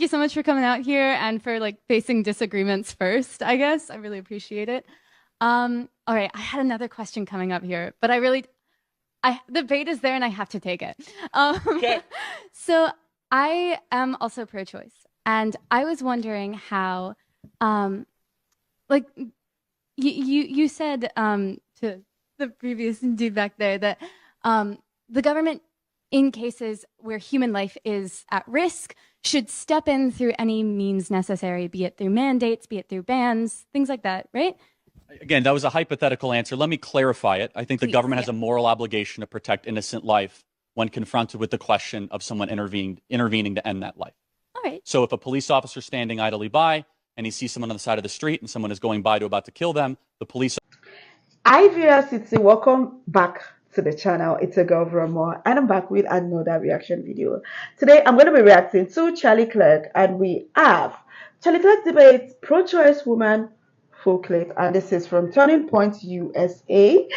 you so much for coming out here and for like facing disagreements first, I guess. I really appreciate it. All right, I had another question coming up here, but the bait is there and I have to take it. Okay. So I am also pro-choice, and I was wondering how, like you said to the previous dude back there that the government, in cases where human life is at risk, should step in through any means necessary, be it through mandates, be it through bans, things like that, right? Again, that was a hypothetical answer. Let me clarify it. I think the Please, government yeah. has a moral obligation to protect innocent life when confronted with the question of someone intervening to end that life. All right. So if a police officer standing idly by and he sees someone on the side of the street and someone is going by to about to kill them, the police. Hi viewers, it's a welcome back to the channel. It's a girl More, and I'm back with another reaction video. Today I'm going to be reacting to Charlie Clerk, and we have Charlie Clerk debates pro-choice woman full clip, and this is from Turning Point USA.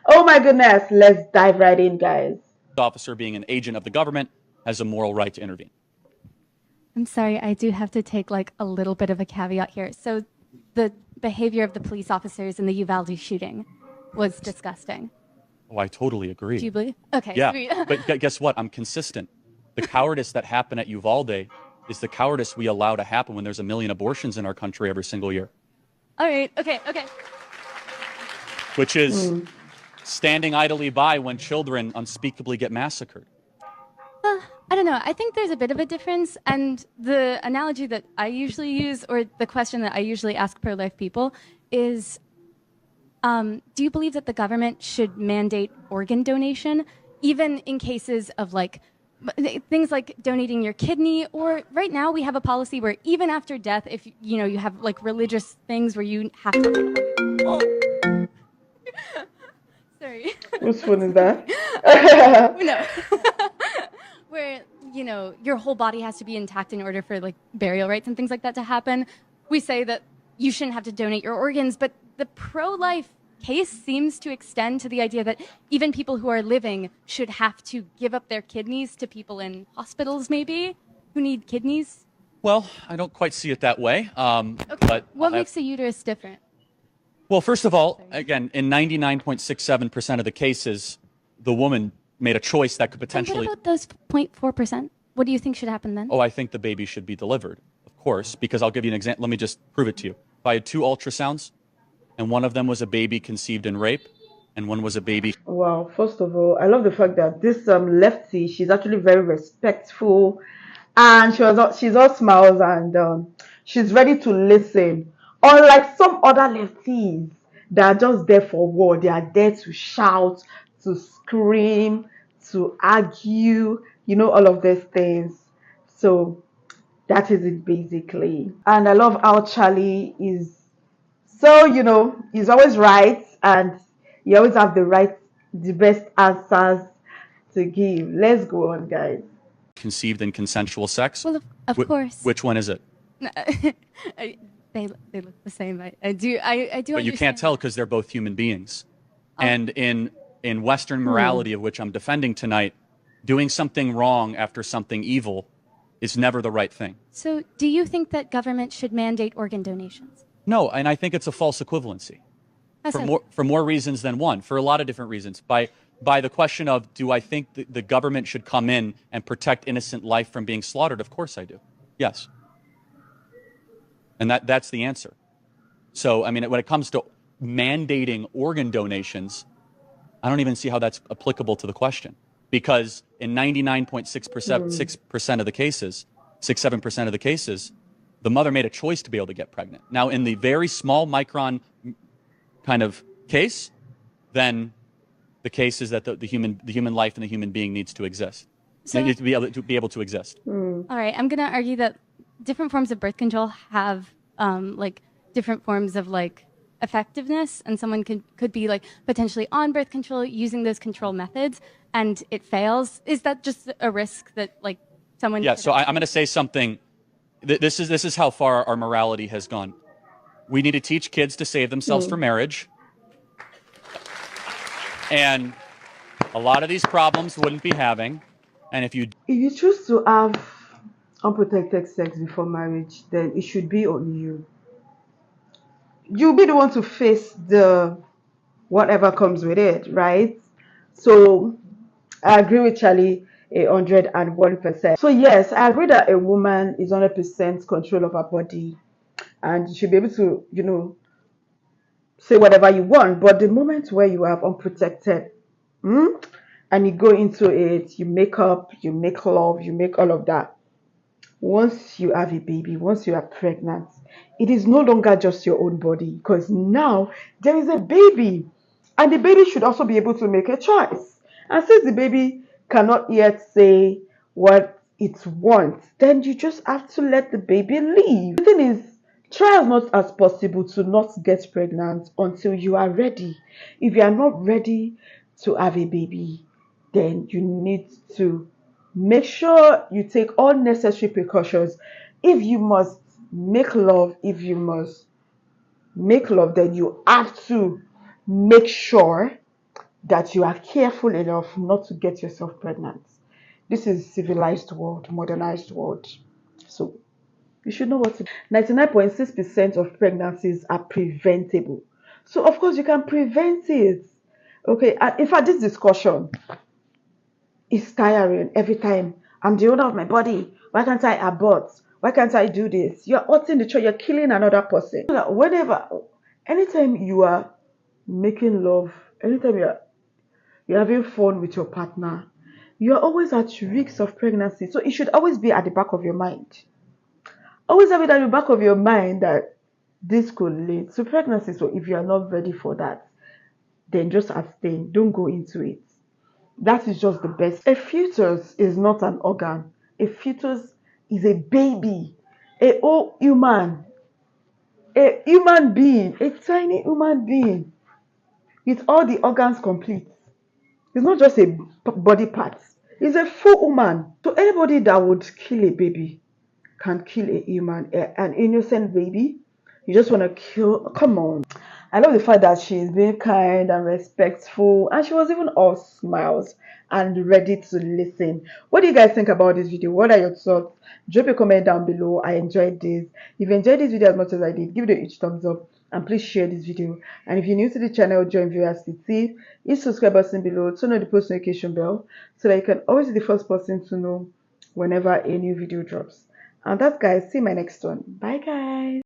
Oh my goodness, let's dive right in, guys. Officer, being an agent of the government, has a moral right to intervene. I'm sorry, I do have to take like a little bit of a caveat here. So the behavior of the police officers in the Uvalde shooting was disgusting. Oh, I totally agree. Do you believe? Okay, yeah, sweet. but guess what? I'm consistent. The cowardice that happened at Uvalde is the cowardice we allow to happen when there's 1 million abortions in our country every single year. All right, okay. Which is standing idly by when children unspeakably get massacred. I don't know. I think there's a bit of a difference. And the analogy that I usually use, or the question that I usually ask pro-life people, is do you believe that the government should mandate organ donation, even in cases of like things like donating your kidney? Or right now we have a policy where even after death, if you have like religious things where you have to. Oh. Sorry. Whose phone is that? No. Where your whole body has to be intact in order for like burial rites and things like that to happen. We say that you shouldn't have to donate your organs, but the pro-life case seems to extend to the idea that even people who are living should have to give up their kidneys to people in hospitals, maybe, who need kidneys. Well, I don't quite see it that way. Okay. But what makes a uterus different? Well, first of all, again, in 99.67% of the cases, the woman made a choice that could potentially. And what about those 0.4%? What do you think should happen then? Oh, I think the baby should be delivered, of course, because I'll give you an example. Let me just prove it to you. If I had 2 ultrasounds, and one of them was a baby conceived in rape, and one was a baby. Wow, first of all, I love the fact that this lefty, she's actually very respectful, and she's all smiles, and she's ready to listen. Unlike some other lefties that are just there for war, they are there to shout, to scream, to argue, all of these things. So that is it basically. And I love how Charlie is so, he's always right, and you always have the best answers to give. Let's go on, guys. Conceived in consensual sex. Well, of course. Which one is it? They look the same. I do. But you can't tell because they're both human beings. Oh. And in Western morality, of which I'm defending tonight, doing something wrong after something evil is never the right thing. So do you think that government should mandate organ donations? No, and I think it's a false equivalency. For more reasons than one, for a lot of different reasons. By the question of, do I think the government should come in and protect innocent life from being slaughtered? Of course I do. Yes. And that's the answer. So, I mean, when it comes to mandating organ donations, I don't even see how that's applicable to the question. Because in 99.6% of the cases, 6-7% of the cases, the mother made a choice to be able to get pregnant. Now, in the very small micron kind of case, then the case is that the human life and the human being needs to exist. So, they need to be able to exist. All right, I'm going to argue that different forms of birth control have like different forms of like effectiveness, and someone could be like potentially on birth control using those control methods, and it fails. Is that just a risk that like someone? Yeah. So I'm going to say something. This is how far our morality has gone. We need to teach kids to save themselves for marriage, and a lot of these problems wouldn't be having. And if you choose to have unprotected sex before marriage, then it should be on you. You'll be the one to face the whatever comes with it, right? So I agree with Charlie 101%. So yes, I agree that a woman is 100% control of her body and you should be able to, say whatever you want. But the moment where you have unprotected, and you go into it, you make up, you make love, you make all of that. Once you have a baby, once you are pregnant, it is no longer just your own body because now there is a baby, and the baby should also be able to make a choice. And since the baby cannot yet say what it wants, then you just have to let the baby live. The thing is, try as much as possible to not get pregnant until you are ready. If you are not ready to have a baby, then you need to make sure you take all necessary precautions. If you must make love, then you have to make sure that you are careful enough not to get yourself pregnant. This is civilized world, modernized world. So you should know what to do. 99.6% of pregnancies are preventable. So of course you can prevent it. Okay, and in fact, this discussion is tiring every time. I'm the owner of my body. Why can't I abort? Why can't I do this? You're hurting the child, you're killing another person. Whenever, anytime you are making love, anytime you're having fun with your partner, you're always at risk of pregnancy. So it should always be at the back of your mind. Always have it at the back of your mind that this could lead to pregnancy. So if you are not ready for that, then just abstain. Don't go into it. That is just the best. A fetus is not an organ. A fetus is a baby, a human being, a tiny human being with all the organs complete. It's not just a body part. It's a full woman. So anybody that would kill a baby can kill a human, an innocent baby. You just want to kill. Come on. I love the fact that she's being kind and respectful, and she was even all smiles and ready to listen. What do you guys think about this video? What are your thoughts? Drop a comment down below. I enjoyed this. If you enjoyed this video as much as I did, give it a huge thumbs up and please share this video. And if you're new to the channel, join viewers to see. Hit subscribe button below, turn on the post notification bell so that you can always be the first person to know whenever a new video drops. And that's guys, see you in my next one. Bye guys.